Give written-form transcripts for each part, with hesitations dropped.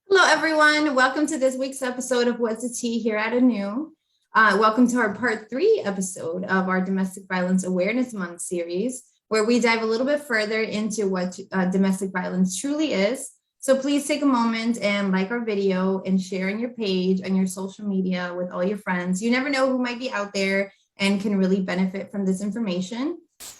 Hello, everyone. Welcome to this week's episode of What's the Tea here at Anew. Welcome to our part 3 episode of our Domestic Violence Awareness Month series, where we dive a little bit further into what domestic violence truly is. So please take a moment and like our video and share on your page, on your social media with all your friends. You never know who might be out there and can really benefit from this information.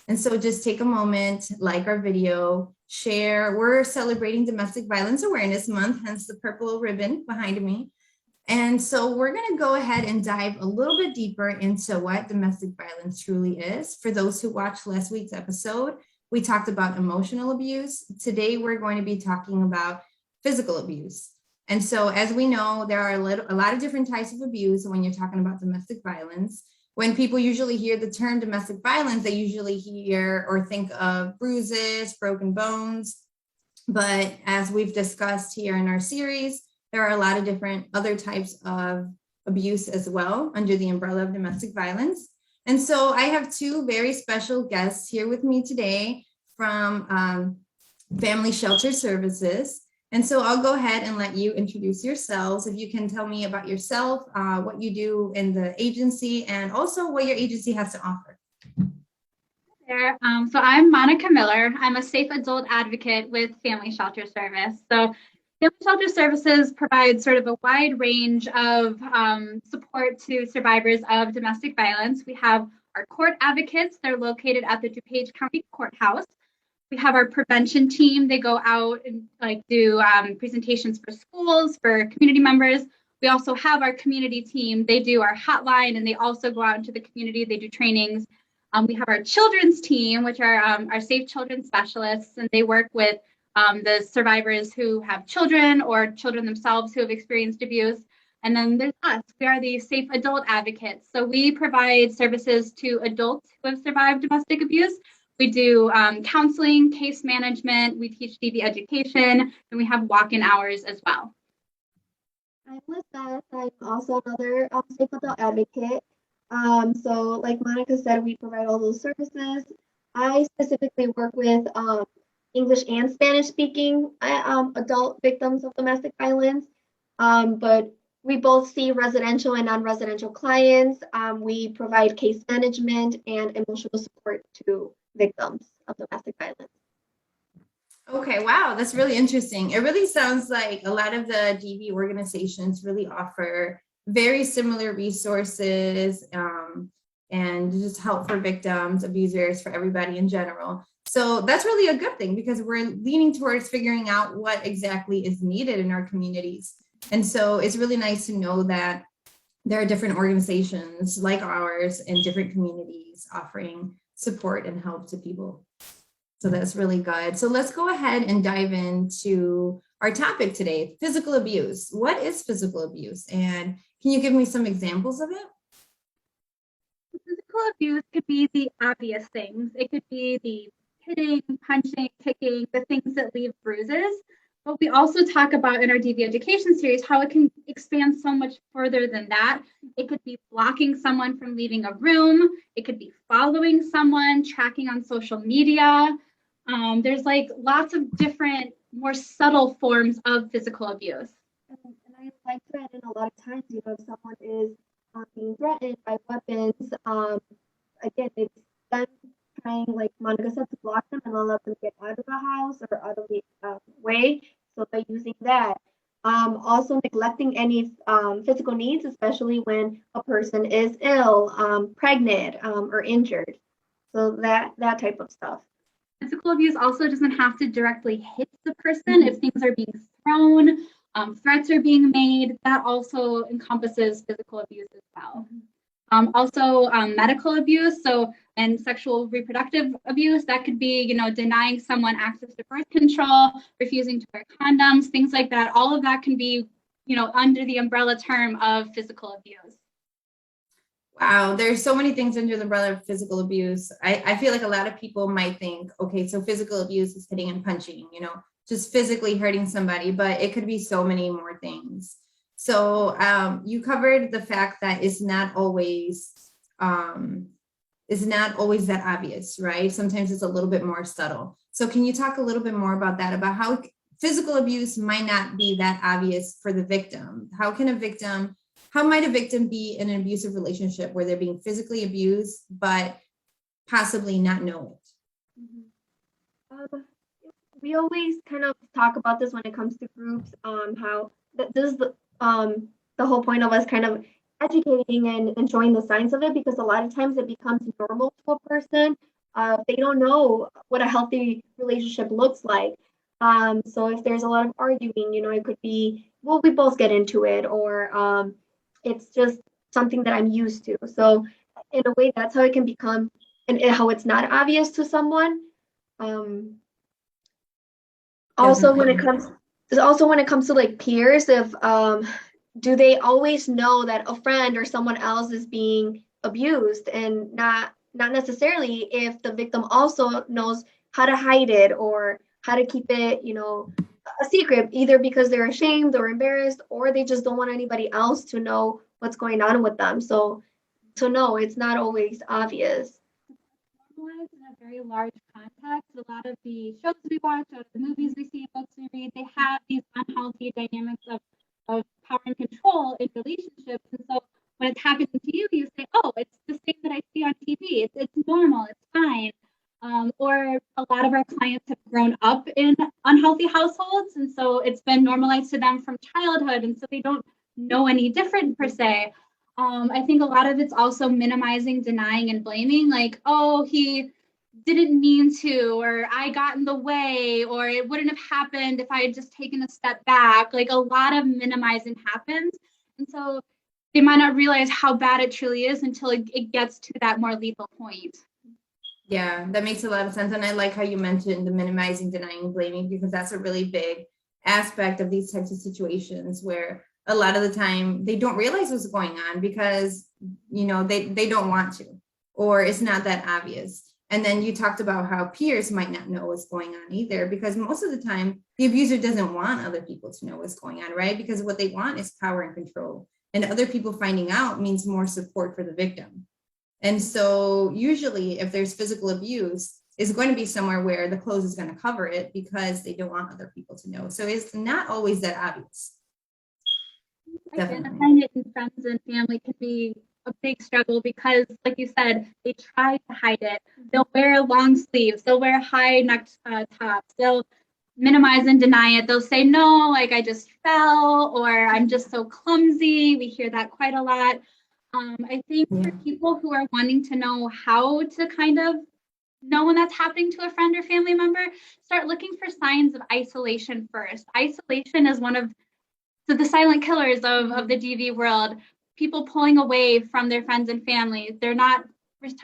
And so just take a moment, like our video, share. We're celebrating Domestic Violence Awareness Month, hence the purple ribbon behind me. And so we're going to go ahead and dive a little bit deeper into what domestic violence truly is. For those who watched last week's episode, we talked about emotional abuse. Today, we're going to be talking about physical abuse. And so as we know, there are a lot of different types of abuse when you're talking about domestic violence. When people usually hear the term domestic violence, they usually hear or think of bruises, broken bones. But as we've discussed here in our series, there are a lot of different other types of abuse as well under the umbrella of domestic violence. And so I have two very special guests here with me today from Family Shelter Services. And so I'll go ahead and let you introduce yourselves. If you can tell me about yourself, what you do in the agency, and also what your agency has to offer. There. So I'm Monica Miller. I'm a safe adult advocate with Family Shelter Service. So Family Shelter Services provides sort of a wide range of support to survivors of domestic violence. We have our court advocates. They're located at the DuPage County Courthouse. We have our prevention team. They go out and do presentations for schools, for community members. We also have our community team. They do our hotline, and they also go out into the community. They do trainings. We have our children's team, which are our safe children specialists, and they work with the survivors who have children or children themselves who have experienced abuse. And then there's us. We are the safe adult advocates. So we provide services to adults who have survived domestic abuse. We do counseling, case management, we teach DV education, and we have walk-in hours as well. I'm Lizbeth. I'm also another safe adult advocate. So like Monica said, we provide all those services. I specifically work with English and Spanish speaking adult victims of domestic violence. But we both see residential and non-residential clients. We provide case management and emotional support to victims of domestic violence. Okay, wow, that's really interesting. It really sounds like a lot of the DV organizations really offer very similar resources and just help for victims, abusers, for everybody in general. So that's really a good thing because we're leaning towards figuring out what exactly is needed in our communities. And so it's really nice to know that there are different organizations like ours in different communities offering support and help to people. So that's really good. So let's go ahead and dive into our topic today, physical abuse. What is physical abuse? And can you give me some examples of it? Physical abuse could be the obvious things. It could be the hitting, punching, kicking, the things that leave bruises. But we also talk about in our DV education series how it can expand so much further than that. It could be blocking someone from leaving a room. It could be following someone, tracking on social media. There's lots of different, more subtle forms of physical abuse. And I like to add in a lot of times, if someone is being threatened by weapons, again, it's them trying, like Monica said, to block them and not let them get out of the house or out of the way. So by using that, also neglecting any physical needs, especially when a person is ill, pregnant, or injured. So that type of stuff. Physical abuse also doesn't have to directly hit the person. If things are being thrown, threats are being made, that also encompasses physical abuse as well. Also medical abuse, and sexual reproductive abuse, that could be, denying someone access to birth control, refusing to wear condoms, things like that. All of that can be, under the umbrella term of physical abuse. Wow, there's so many things under the umbrella of physical abuse. I feel like a lot of people might think, okay, so physical abuse is hitting and punching, just physically hurting somebody, but it could be so many more things. So you covered the fact that it's not always that obvious, right? Sometimes it's a little bit more subtle. So can you talk a little bit more about that, about how physical abuse might not be that obvious for the victim. How might a victim be in an abusive relationship where they're being physically abused, but possibly not know it? We always kind of talk about this when it comes to groups, how this is the whole point of us kind of educating and showing the signs of it, because a lot of times it becomes normal to a person. They don't know what a healthy relationship looks like. So if there's a lot of arguing, it could be, well, we both get into it, or it's just something that I'm used to. So in a way, that's how it can become, and how it's not obvious to someone. Also, when it comes to like peers, if do they always know that a friend or someone else is being abused, and not necessarily if the victim also knows how to hide it or how to keep it, a secret, either because they're ashamed or embarrassed, or they just don't want anybody else to know what's going on with them. So no, it's not always obvious. Normalized in a very large context. A lot of the shows we watch, or the movies we see, books we read, they have these unhealthy dynamics of power and control in relationships. And so when it's happening to you, you say, oh, it's the same that I see on TV. It's normal. It's fine. Or a lot of our clients have grown up in unhealthy households. And so it's been normalized to them from childhood. And so they don't know any different per se. I think a lot of it's also minimizing, denying, and blaming, like, oh, he didn't mean to, or I got in the way, or it wouldn't have happened if I had just taken a step back. Like, a lot of minimizing happens. And so they might not realize how bad it truly is until it gets to that more lethal point. Yeah, that makes a lot of sense. And I like how you mentioned the minimizing, denying, blaming, because that's a really big aspect of these types of situations where a lot of the time they don't realize what's going on because, they don't want to, or it's not that obvious. And then you talked about how peers might not know what's going on either, because most of the time the abuser doesn't want other people to know what's going on, right? Because what they want is power and control. And other people finding out means more support for the victim. And so usually if there's physical abuse, it's going to be somewhere where the clothes is going to cover it because they don't want other people to know. So it's not always that obvious. Identifying it in friends and family can be a big struggle because, like you said, they try to hide it. They'll wear long sleeves. They'll wear high neck tops. They'll minimize and deny it. They'll say, no, like I just fell, or I'm just so clumsy. We hear that quite a lot. I think for people who are wanting to know how to kind of know when that's happening to a friend or family member, start looking for signs of isolation first. Isolation is one of the silent killers of the DV world. People pulling away from their friends and family. They're not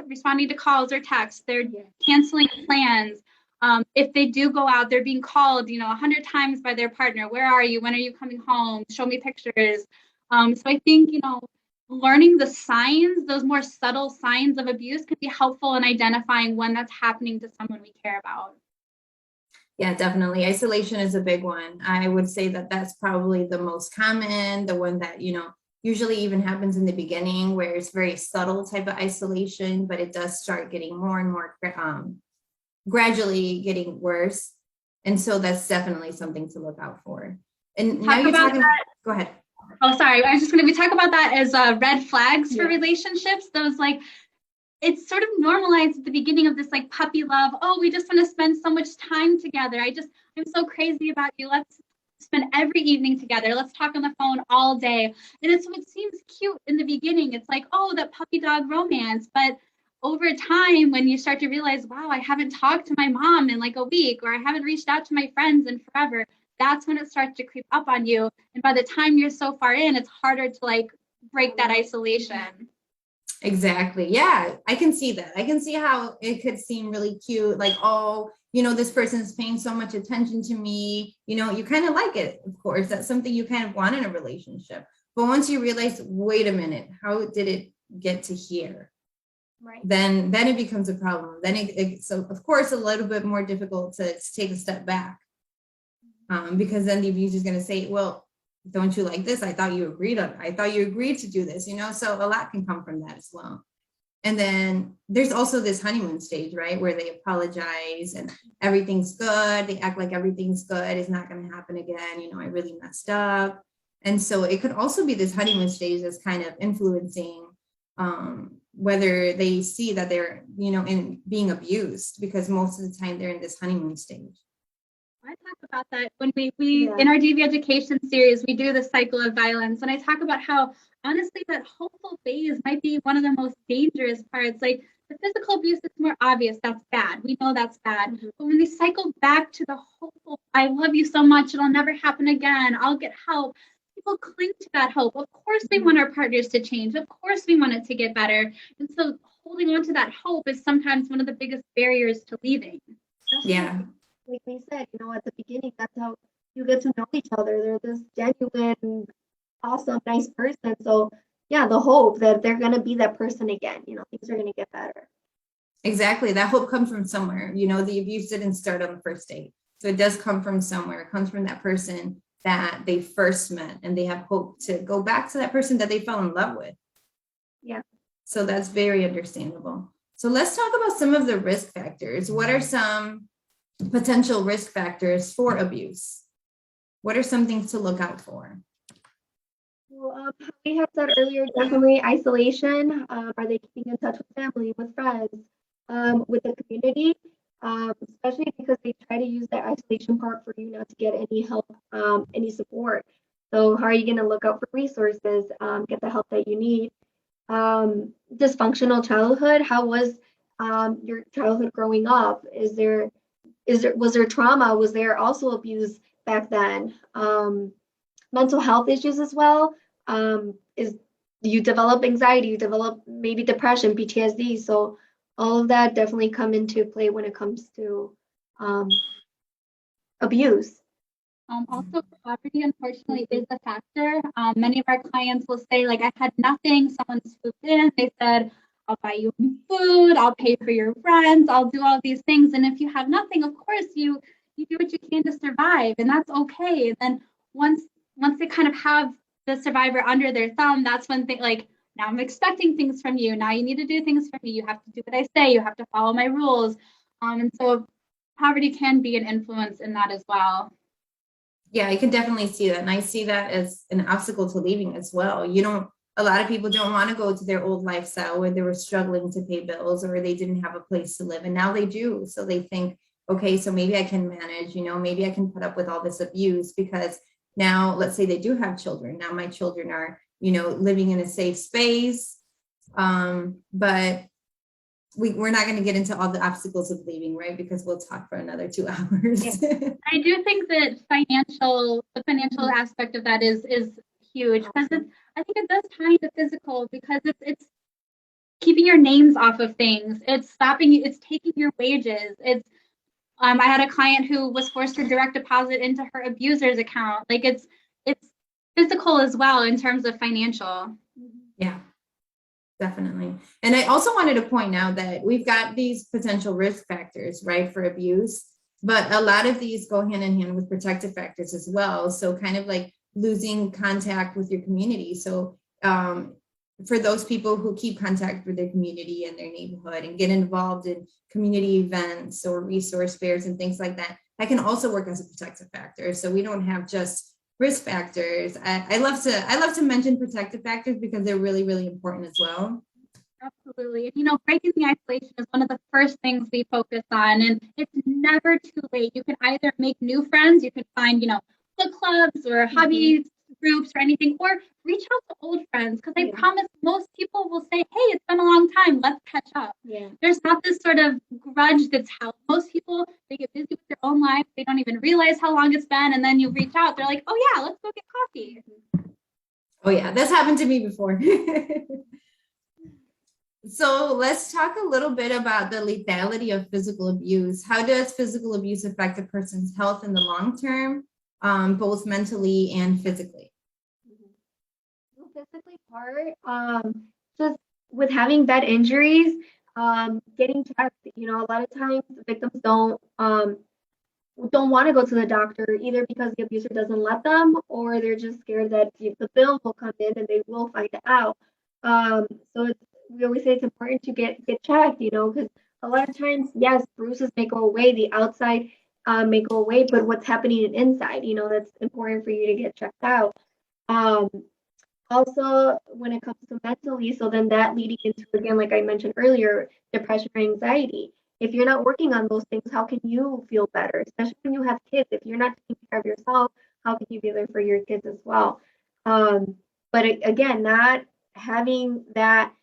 responding to calls or texts. They're canceling plans. If they do go out, they're being called, 100 times by their partner. Where are you? When are you coming home? Show me pictures. So I think, learning the signs, those more subtle signs of abuse, could be helpful in identifying when that's happening to someone we care about. Yeah, definitely. Isolation is a big one. I would say that that's probably the most common, the one that, usually even happens in the beginning, where it's very subtle type of isolation, but it does start getting more and more gradually getting worse. And so that's definitely something to look out for. And now you're talking, go ahead. Oh, sorry. I was just going to talk about that as red flags for relationships. Those it's sort of normalized at the beginning of this puppy love. Oh, we just want to spend so much time together. I'm so crazy about you. Let's spend every evening together. Let's talk on the phone all day. And it seems cute in the beginning. It's like, oh, that puppy dog romance. But over time, when you start to realize, wow, I haven't talked to my mom in a week, or I haven't reached out to my friends in forever, that's when it starts to creep up on you. And by the time you're so far in, it's harder to break that isolation. Exactly. Yeah, I can see that. I can see how it could seem really cute. Oh, this person's paying so much attention to me. You kind of like it, of course. That's something you kind of want in a relationship. But once you realize, wait a minute, how did it get to here? Right. Then it becomes a problem. Then so of course, a little bit more difficult to take a step back. Because then the abuser is going to say, well, don't you like this? I thought you agreed to do this, so a lot can come from that as well. And then there's also this honeymoon stage, right? Where they apologize and everything's good. They act like everything's good. It's not going to happen again. You know, I really messed up. And so it could also be this honeymoon stage that's kind of influencing whether they see that they're, you know, in being abused, because most of the time they're in this honeymoon stage. I talk about that when we in our DV education series, we do the cycle of violence. And I talk about how honestly that hopeful phase might be one of the most dangerous parts. Like the physical abuse is more obvious, that's bad. We know that's bad. But when we cycle back to the hopeful, I love you so much, it'll never happen again, I'll get help. People cling to that hope. Of course we want our partners to change. Of course we want it to get better. And so holding on to that hope is sometimes one of the biggest barriers to leaving. Yeah. Like we said, you know, at the beginning, that's how you get to know each other. They're this genuine, awesome, nice person. So yeah, the hope that they're going to be that person again, you know, things are going to get better. Exactly. That hope comes from somewhere. You know, the abuse didn't start on the first date. So it does come from somewhere. It comes from that person that they first met, and they have hope to go back to that person that they fell in love with. Yeah. So that's very understandable. So let's talk about some of the risk factors. What are some potential risk factors for abuse? What are some things to look out for? Well, we had said earlier, definitely isolation. Are they keeping in touch with family, with friends, with the community? Especially because they try to use that isolation part for you not to get any help, any support. So how are you going to look out for resources, get the help that you need? Dysfunctional childhood. How was your childhood growing up? Was there trauma? Was there also abuse back then? Mental health issues as well. Is you develop anxiety, you develop maybe depression, PTSD. So all of that definitely come into play when it comes to abuse. Also, poverty, unfortunately, is a factor. Many of our clients will say, like, I had nothing. Someone swooped in. They said, I'll buy you food. I'll pay for your rent. I'll do all these things. And if you have nothing, of course, you do what you can to survive. And that's okay. And then once they kind of have the survivor under their thumb, that's when they like, now I'm expecting things from you. Now you need to do things for me. You have to do what I say. You have to follow my rules. And so poverty can be an influence in that as well. Yeah, I can definitely see that. And I see that as an obstacle to leaving as well. A lot of people don't want to go to their old lifestyle where they were struggling to pay bills or they didn't have a place to live. And now they do. So they think, okay, so maybe I can manage, maybe I can put up with all this abuse, because now let's say they do have children. Now my children are, living in a safe space. But we're not going to get into all the obstacles of leaving, right? Because we'll talk for another 2 hours. Yeah. I do think that the financial aspect of that is huge, because I think it does tie into physical, because it's keeping your names off of things. It's stopping you. It's taking your wages. It's I had a client who was forced to direct deposit into her abuser's account. Like it's physical as well in terms of financial. Yeah. Definitely. And I also wanted to point out that we've got these potential risk factors, right, for abuse, but a lot of these go hand in hand with protective factors as well. So kind of like losing contact with your community. So for those people who keep contact with their community and their neighborhood and get involved in community events or resource fairs and things like that, that can also work as a protective factor. So we don't have just risk factors. I love to mention protective factors because they're really, really important as well. Absolutely. And breaking the isolation is one of the first things we focus on. And it's never too late. You can either make new friends, you can find, book clubs or hobby groups or anything, or reach out to old friends, because I promise most people will say, hey, it's been a long time, let's catch up. Yeah. There's not this sort of grudge that's held. Most people, they get busy with their own life, they don't even realize how long it's been, and then you reach out, they're like, oh yeah, let's go get coffee. Oh yeah, that's happened to me before. So let's talk a little bit about the lethality of physical abuse. How does physical abuse affect a person's health in the long term, both mentally and physically? The physically part, just with having bad injuries, getting checked. A lot of times victims don't want to go to the doctor, either because the abuser doesn't let them, or they're just scared that the bill will come in and they will find out. So it's we always say it's important to get checked, because a lot of times, yes, bruises may go away, the outside may go away, but what's happening inside, that's important for you to get checked out. Also, when it comes to mentally, so then that leading into, again, like I mentioned earlier, depression or anxiety. If you're not working on those things, how can you feel better? Especially when you have kids. If you're not taking care of yourself, how can you be there for your kids as well? But again, not having that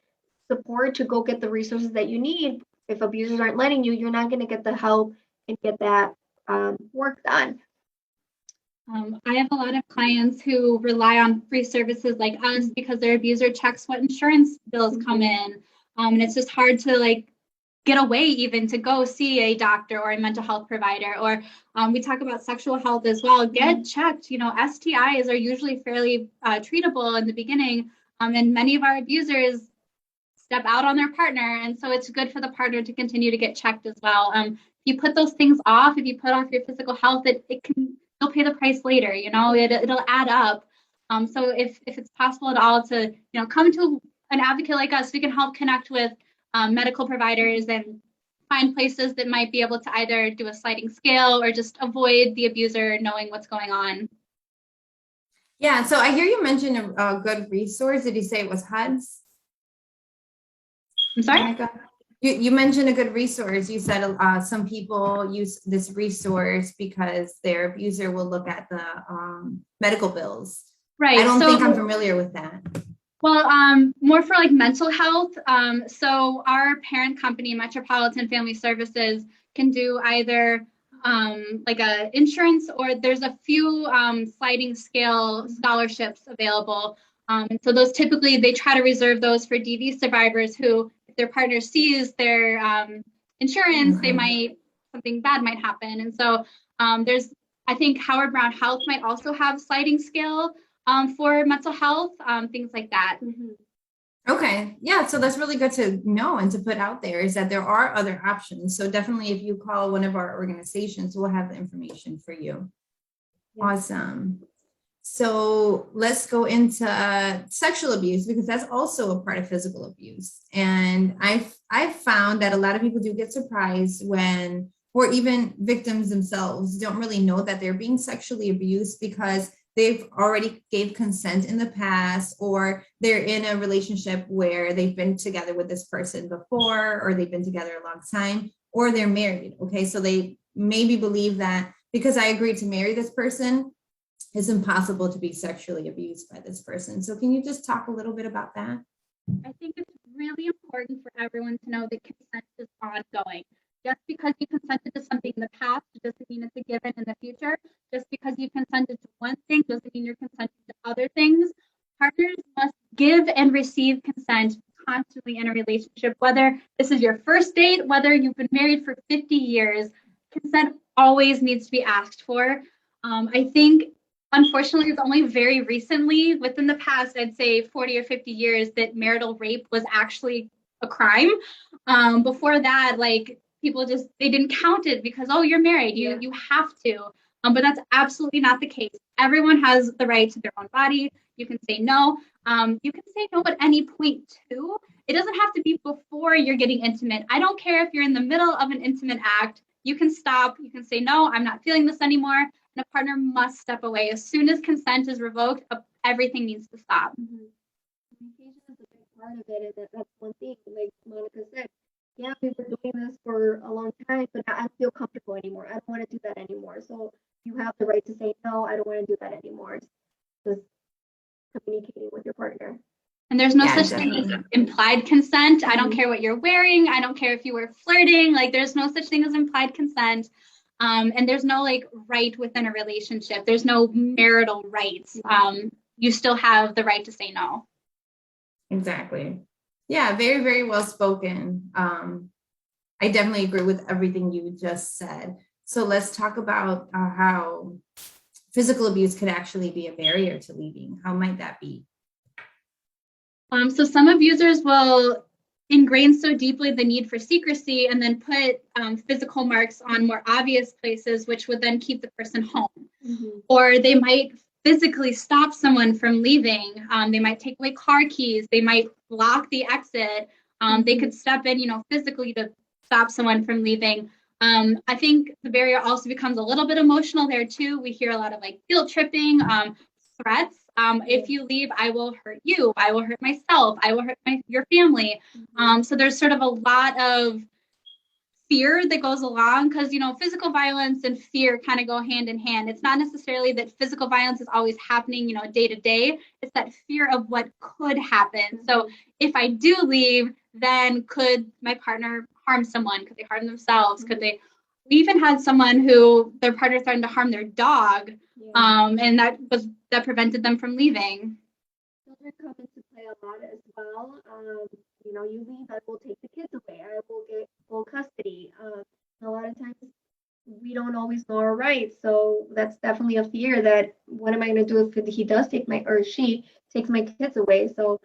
support to go get the resources that you need. If abusers aren't letting you, you're not going to get the help and get that work done. I have a lot of clients who rely on free services like us because their abuser checks what insurance bills come in. And it's just hard to like get away even to go see a doctor or a mental health provider. Or we talk about sexual health as well. Get checked. STIs are usually fairly treatable in the beginning. And many of our abusers step out on their partner. And so it's good for the partner to continue to get checked as well. If you put those things off, if you put off your physical health, you'll pay the price later, it'll add up. So if it's possible at all to, come to an advocate like us, we can help connect with medical providers and find places that might be able to either do a sliding scale or just avoid the abuser knowing what's going on. Yeah, so I hear you mention a good resource. Did you say it was HUDs? I'm sorry? You mentioned a good resource. You said some people use this resource because their abuser will look at the medical bills. Right. I don't think I'm familiar with that. Well, more for like mental health. So our parent company, Metropolitan Family Services, can do either like a insurance, or there's a few sliding scale scholarships available. And so those typically, they try to reserve those for DV survivors who, if their partner sees their insurance, something bad might happen. And so I think Howard Brown Health might also have sliding scale for mental health, things like that. Okay. Yeah. So that's really good to know and to put out there, is that there are other options. So definitely if you call one of our organizations, we'll have the information for you. Yeah. Awesome. So let's go into sexual abuse, because that's also a part of physical abuse. And I've found that a lot of people do get surprised when, or even victims themselves don't really know that they're being sexually abused because they've already gave consent in the past, or they're in a relationship where they've been together with this person before, or they've been together a long time, or they're married. Okay. So they maybe believe that because I agreed to marry this person, it's impossible to be sexually abused by this person. So can you just talk a little bit about that? I think it's really important for everyone to know that consent is ongoing. Just because you consented to something in the past doesn't mean it's a given in the future. Just because you consented to one thing doesn't mean you're consenting to other things. Partners must give and receive consent constantly in a relationship, whether this is your first date, whether you've been married for 50 years, consent always needs to be asked for. I think, unfortunately, it's only very recently, within the past, I'd say 40 or 50 years, that marital rape was actually a crime. Before that, like, people they didn't count it because, oh, you're married, you have to. But that's absolutely not the case. Everyone has the right to their own body. You can say no. You can say no at any point too. It doesn't have to be before you're getting intimate. I don't care if you're in the middle of an intimate act. You can stop. You can say, no, I'm not feeling this anymore. And a partner must step away. As soon as consent is revoked, everything needs to stop. Communication is a big part of it, and that's one thing, like Monica said. Yeah, we were doing this for a long time, but I don't feel comfortable anymore. I don't want to do that anymore. So you have the right to say, no, I don't want to do that anymore. Just communicating with your partner. And there's no such thing as implied consent. I don't care what you're wearing. I don't care if you were flirting. Like, there's no such thing as implied consent. And there's no like right within a relationship. There's no marital rights. You still have the right to say no. Exactly. Yeah, very, very well spoken. I definitely agree with everything you just said. So let's talk about how physical abuse could actually be a barrier to leaving. How might that be? So some abusers will ingrain so deeply the need for secrecy and then put physical marks on more obvious places, which would then keep the person home. Or they might physically stop someone from leaving. They might take away car keys. They might block the exit. They could step in, physically to stop someone from leaving. I think the barrier also becomes a little bit emotional there too. We hear a lot of like guilt tripping, threats. If you leave, I will hurt you. I will hurt myself. I will hurt your family. So there's sort of a lot of fear that goes along because, physical violence and fear kind of go hand in hand. It's not necessarily that physical violence is always happening, day to day. It's that fear of what could happen. So if I do leave, then could my partner harm someone? Could they harm themselves? Could they? We even had someone who their partner threatened to harm their dog, and that prevented them from leaving. Children come into play a lot as well. You leave, I will take the kids away. I will get full custody. A lot of times we don't always know our rights, so that's definitely a fear that what am I going to do if he does take or she takes my kids away? So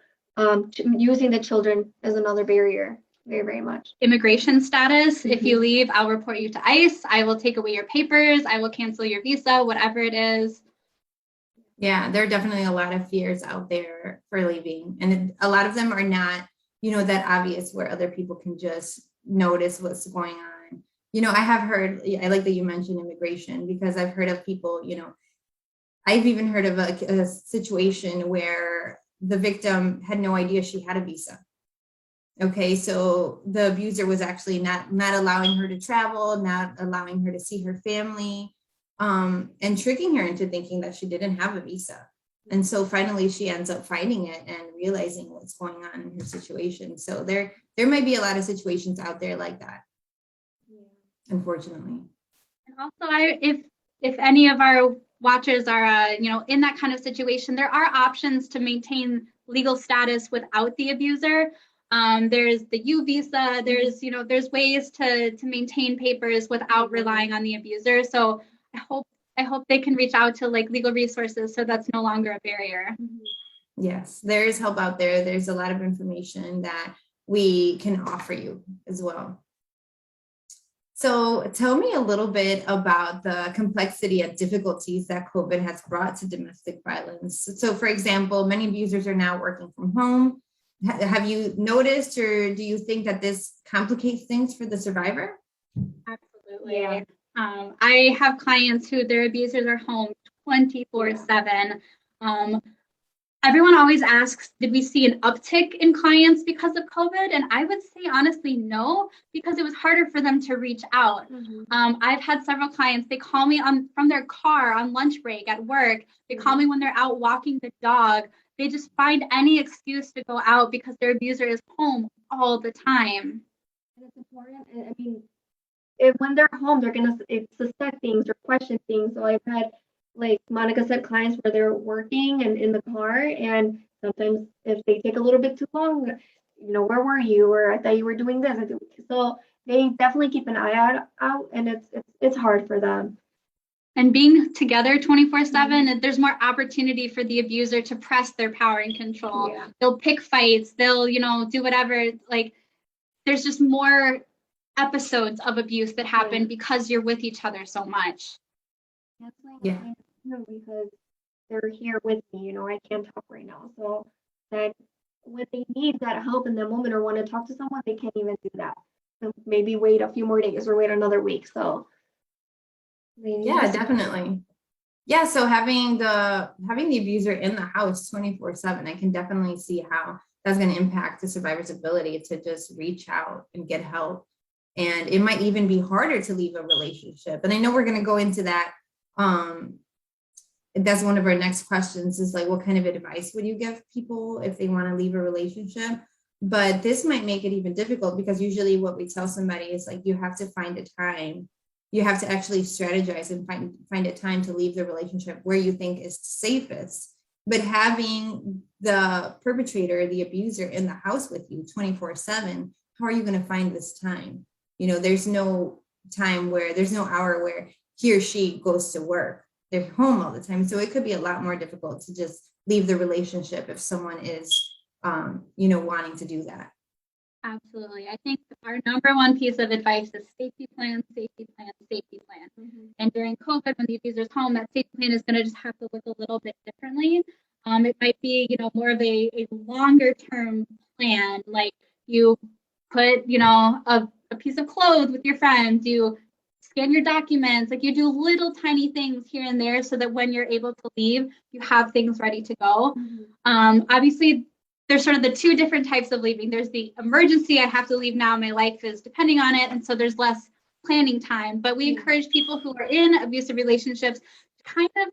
using the children is another barrier, very, very much. Immigration status. If you leave, I'll report you to ICE. I will take away your papers. I will cancel your visa, whatever it is. Yeah, there are definitely a lot of fears out there for leaving. And a lot of them are not, that obvious where other people can just notice what's going on. I have heard, I like that you mentioned immigration because I've heard of people, I've even heard of a situation where the victim had no idea she had a visa. Okay, so the abuser was actually not allowing her to travel, not allowing her to see her family, and tricking her into thinking that she didn't have a visa. And so finally she ends up finding it and realizing what's going on in her situation. So there might be a lot of situations out there like that, unfortunately. And also, if any of our watchers are, in that kind of situation, there are options to maintain legal status without the abuser. There's the U visa. There's ways to maintain papers without relying on the abuser. So I hope they can reach out to like legal resources so that's no longer a barrier. Yes, there is help out there. There's a lot of information that we can offer you as well. So tell me a little bit about the complexity and difficulties that COVID has brought to domestic violence. So for example, many abusers are now working from home. Have you noticed, or do you think that this complicates things for the survivor? Absolutely. Yeah. I have clients who their abusers are home 24/7. Everyone always asks, did we see an uptick in clients because of COVID? And I would say honestly, no, because it was harder for them to reach out. I've had several clients, they call me from their car on lunch break at work. They call me when they're out walking the dog. They just find any excuse to go out because their abuser is home all the time. And it's important. I mean, when they're home, they're going to suspect things or question things. So I've had, like Monica said, clients where they're working and in the car, and sometimes if they take a little bit too long, where were you? Or I thought you were doing this. So they definitely keep an eye out, and it's hard for them. And being together 24/7, there's more opportunity for the abuser to press their power and control. Yeah. They'll pick fights. They'll, do whatever. Like, there's just more episodes of abuse that happen because you're with each other so much. That's like, because they're here with me, I can't talk right now. So that when they need that help in the moment or want to talk to someone, they can't even do that. So maybe wait a few more days or wait another week. So yeah, definitely. Yeah, so having the abuser in the house 24/7, I can definitely see how that's going to impact the survivor's ability to just reach out and get help. And it might even be harder to leave a relationship. And I know we're going to go into that. That's one of our next questions is like, what kind of advice would you give people if they want to leave a relationship? But this might make it even difficult because usually what we tell somebody is like, you have to find a time. You have to actually strategize and find a time to leave the relationship where you think is safest. But having the perpetrator, the abuser in the house with you 24/7, how are you going to find this time? There's no time there's no hour where he or she goes to work. They're home all the time. So it could be a lot more difficult to just leave the relationship if someone is, wanting to do that. Absolutely. I think our number one piece of advice is safety plan, safety plan, safety plan. And during COVID, when the abuser's home, that safety plan is going to just have to look a little bit differently. It might be, more of a longer term plan, like You put, a piece of clothes with your friends, you scan your documents, like you do little tiny things here and there so that when you're able to leave, you have things ready to go. Obviously, there's sort of the two different types of leaving. There's the emergency, I have to leave now, my life is depending on it. And so there's less planning time. But we encourage people who are in abusive relationships to kind of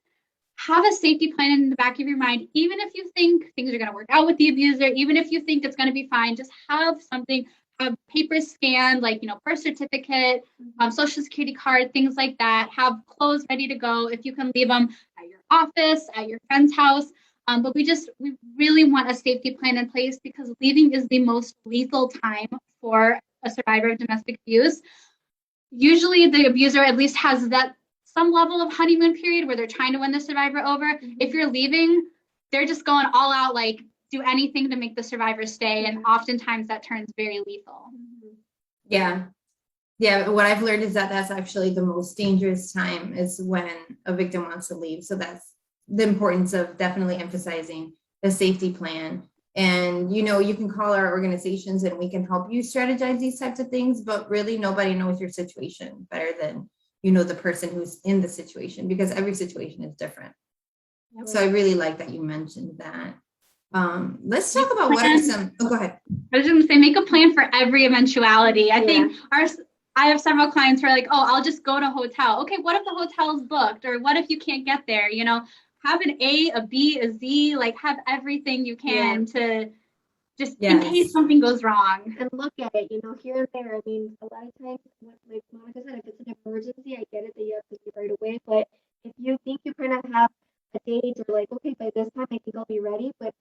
have a safety plan in the back of your mind, even if you think things are going to work out with the abuser, even if you think it's going to be fine, just have something, have papers scanned, like, birth certificate, social security card, things like that, have clothes ready to go. If you can leave them at your office, at your friend's house. But we really want a safety plan in place because leaving is the most lethal time for a survivor of domestic abuse. Usually the abuser at least has that some level of honeymoon period where they're trying to win the survivor over. If you're leaving, they're just going all out, like do anything to make the survivor stay. And oftentimes that turns very lethal. Yeah. What I've learned is that that's actually the most dangerous time is when a victim wants to leave. So that's the importance of definitely emphasizing the safety plan. And, you can call our organizations and we can help you strategize these types of things, but really nobody knows your situation better than, the person who's in the situation, because every situation is different. Yep. So I really like that you mentioned that. Let's talk about what are some, go ahead. I was going to say, make a plan for every eventuality. I think I have several clients who are like, oh, I'll just go to a hotel. Okay, what if the hotel's booked? Or what if you can't get there? Have an A, a B, a Z, like have everything you can to just in case something goes wrong. And look at it, here and there. I mean, a lot of times, like Monica said, if it's an emergency, I get it that you have to be right away. But if you think you kind of have a date or like, okay, by this time I think I'll be ready, but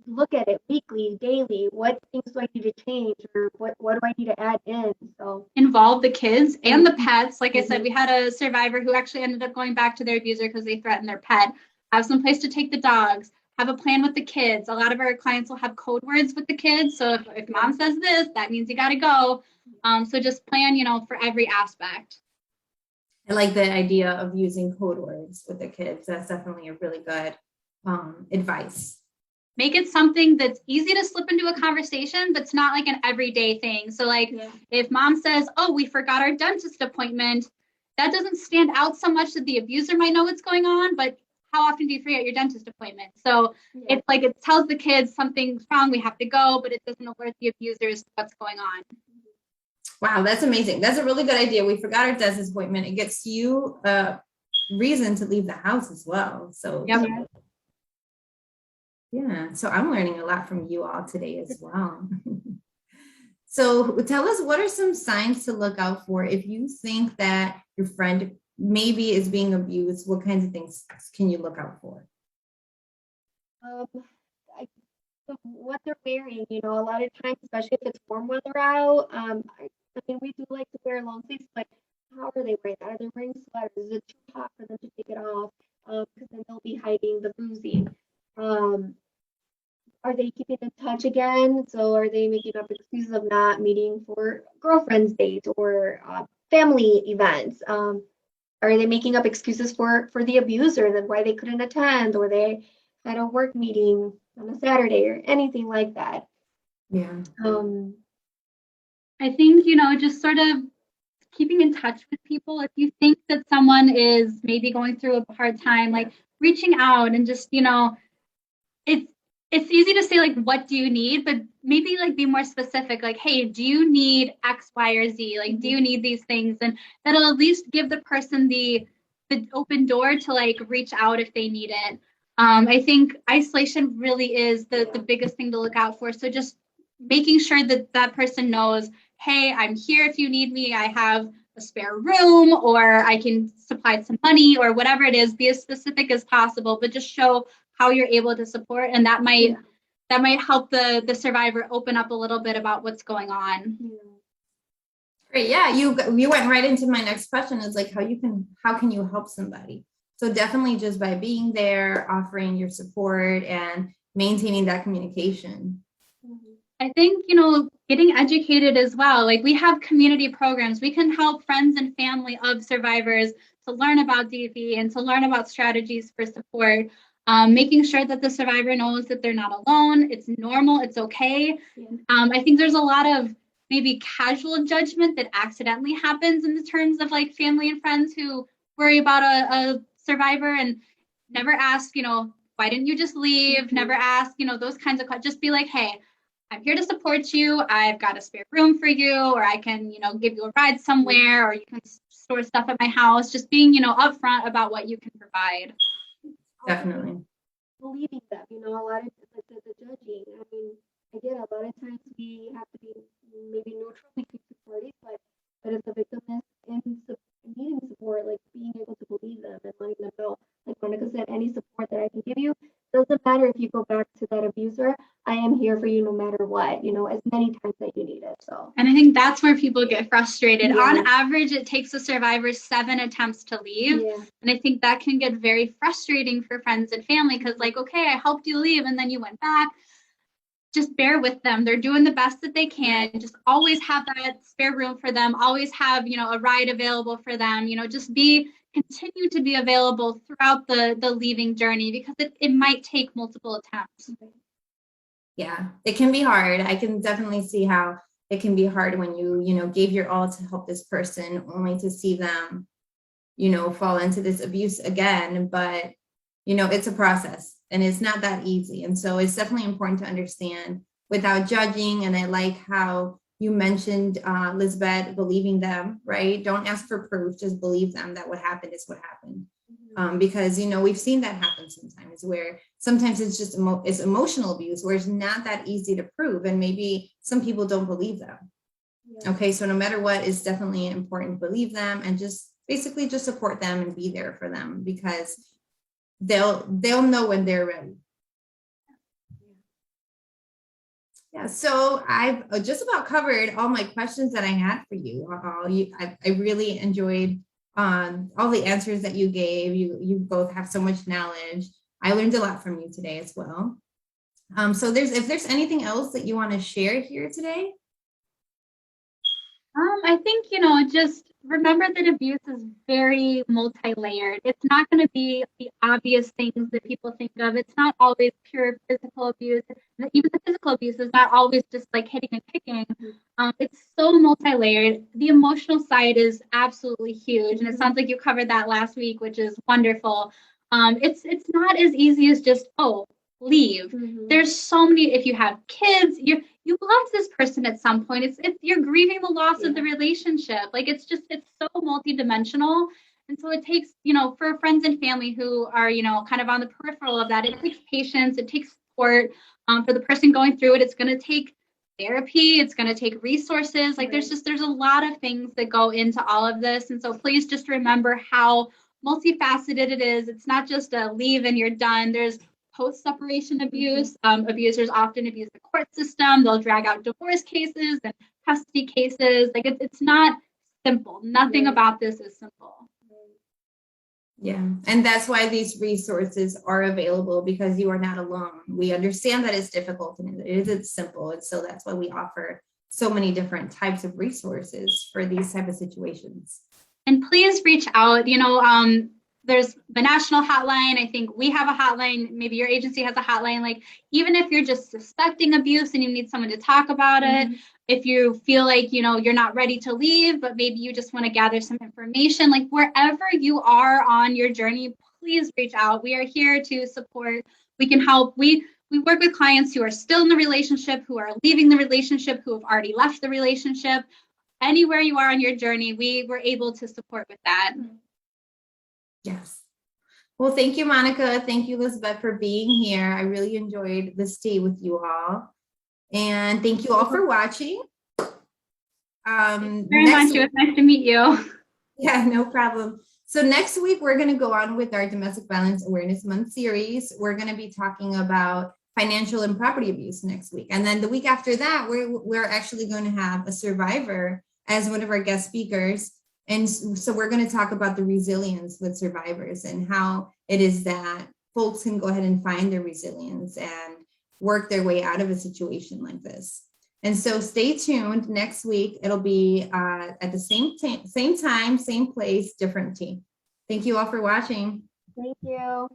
look at it weekly, daily. What things do I need to change, or what do I need to add in? So involve the kids and the pets. Like I said, we had a survivor who actually ended up going back to their abuser because they threatened their pet. Have some place to take the dogs. Have a plan with the kids. A lot of our clients will have code words with the kids. So if mom says this, that means you got to go. So just plan, for every aspect. I like the idea of using code words with the kids. That's definitely a really good advice. Make it something that's easy to slip into a conversation, but it's not like an everyday thing. So if mom says, oh, we forgot our dentist appointment, that doesn't stand out so much that the abuser might know what's going on, but how often do you forget your dentist appointment? So it's like it tells the kids something's wrong, we have to go, but it doesn't alert the abusers what's going on. Wow, that's amazing. That's a really good idea. We forgot our dentist appointment. It gets you a reason to leave the house as well. So so I'm learning a lot from you all today as well. So tell us, what are some signs to look out for if you think that your friend maybe is being abused? What kinds of things can you look out for? What they're wearing, a lot of times, especially if it's warm weather out. I mean, we do like to wear long sleeves, but how are they wearing that? Are they wearing sweaters? Is it too hot for them to take it off? Because then they'll be hiding the bruising. Are they keeping in touch again? So are they making up excuses of not meeting for girlfriend's date or family events? Are they making up excuses for the abuser, then why they couldn't attend, or they had a work meeting on a Saturday or anything like that? I think, just sort of keeping in touch with people. If you think that someone is maybe going through a hard time, like reaching out and just, it's easy to say, like, what do you need? But maybe like be more specific, like, hey, do you need X, Y, or Z? Like, do you need these things? And that'll at least give the person the open door to like reach out if they need it. I think isolation really is the biggest thing to look out for. So just making sure that that person knows, hey, I'm here if you need me. I have a spare room, or I can supply some money, or whatever it is. Be as specific as possible, but just show how you're able to support, and that might help the survivor open up a little bit about what's going on. Great. Yeah, you went right into my next question. Is like how can you help somebody? So definitely just by being there, offering your support, and maintaining that communication. I think, getting educated as well. Like, we have community programs. We can help friends and family of survivors to learn about DV and to learn about strategies for support. making sure that the survivor knows that they're not alone. It's normal. It's okay. Yeah. I think there's a lot of maybe casual judgment that accidentally happens in the terms of like family and friends who worry about a survivor and never ask, why didn't you just leave? Never ask, those kinds of questions. Just be like, hey, I'm here to support you. I've got a spare room for you, or I can, give you a ride somewhere, or you can store stuff at my house. Just being, upfront about what you can provide. Definitely. Believing them, a lot of the judging. I mean, again, a lot of times we have to be maybe neutral between two parties, but if the victim is needing support, like being able to believe them and letting them know, like Monica said, any support that I can give you, doesn't matter if you go back to that abuser, I am here for you no matter what, as many times that you need it. So, and I think that's where people get frustrated. Yeah. On average, it takes a survivor 7 attempts to leave. yeah, And I think that can get very frustrating for friends and family because, like, okay, I helped you leave and then you went back. Just bear with them. They're doing the best that they can. Just always have that spare room for them. Always have, a ride available for them. Just continue to be available throughout the leaving journey because it might take multiple attempts. Yeah, it can be hard. I can definitely see how it can be hard when you gave your all to help this person only to see them, fall into this abuse again. But, it's a process and it's not that easy. And so it's definitely important to understand without judging. And I like how you mentioned, Lizbeth, believing them, right? Don't ask for proof, just believe them that what happened is what happened. Because, we've seen that happen sometimes where sometimes it's just it's emotional abuse where it's not that easy to prove. And maybe some people don't believe them. Yeah. Okay. So no matter what, it's definitely important to believe them and just basically just support them and be there for them because they'll know when they're ready. Yeah, so I've just about covered all my questions that I had for you. I really enjoyed all the answers that you gave. You both have so much knowledge. I learned a lot from you today as well. So if there's anything else that you want to share here today. I think, just remember that abuse is very multi-layered. It's not going to be the obvious things that people think of. It's not always pure physical abuse. Even the physical abuse is not always just like hitting and kicking. It's so multi-layered. The emotional side is absolutely huge. And it sounds like you covered that last week, which is wonderful. It's not as easy as just, leave. There's so many, if you have kids, you loved this person at some point. It's you're grieving the loss of the relationship. Like it's so multidimensional. And so it takes, for friends and family who are, kind of on the peripheral of that, it takes patience, it takes support. For the person going through it, it's going to take therapy, it's going to take resources. Like there's a lot of things that go into all of this. And so please just remember how multifaceted it is. It's not just a leave and you're done. There's post-separation abuse. Abusers often abuse the court system. They'll drag out divorce cases and custody cases. Like it's not simple. Nothing about this is simple. Yeah, and that's why these resources are available because you are not alone. We understand that it's difficult and it isn't simple. And so that's why we offer so many different types of resources for these type of situations. And please reach out. There's the national hotline. I think we have a hotline. Maybe your agency has a hotline. Like, even if you're just suspecting abuse and you need someone to talk about it, if you feel like, you're not ready to leave, but maybe you just want to gather some information, like wherever you are on your journey, please reach out. We are here to support. We can help. We work with clients who are still in the relationship, who are leaving the relationship, who have already left the relationship. Anywhere you are on your journey, we were able to support with that. Yes. Well, thank you, Monica. Thank you, Lizbeth, for being here. I really enjoyed this tea with you all. And thank you all for watching. Very much. It was nice to meet you. Yeah, no problem. So next week, we're going to go on with our Domestic Violence Awareness Month series. We're going to be talking about financial and property abuse next week. And then the week after that, we're actually going to have a survivor as one of our guest speakers. And so we're going to talk about the resilience with survivors and how it is that folks can go ahead and find their resilience and work their way out of a situation like this. And so stay tuned. Next week, it'll be at the same time, same place, different team. Thank you all for watching. Thank you.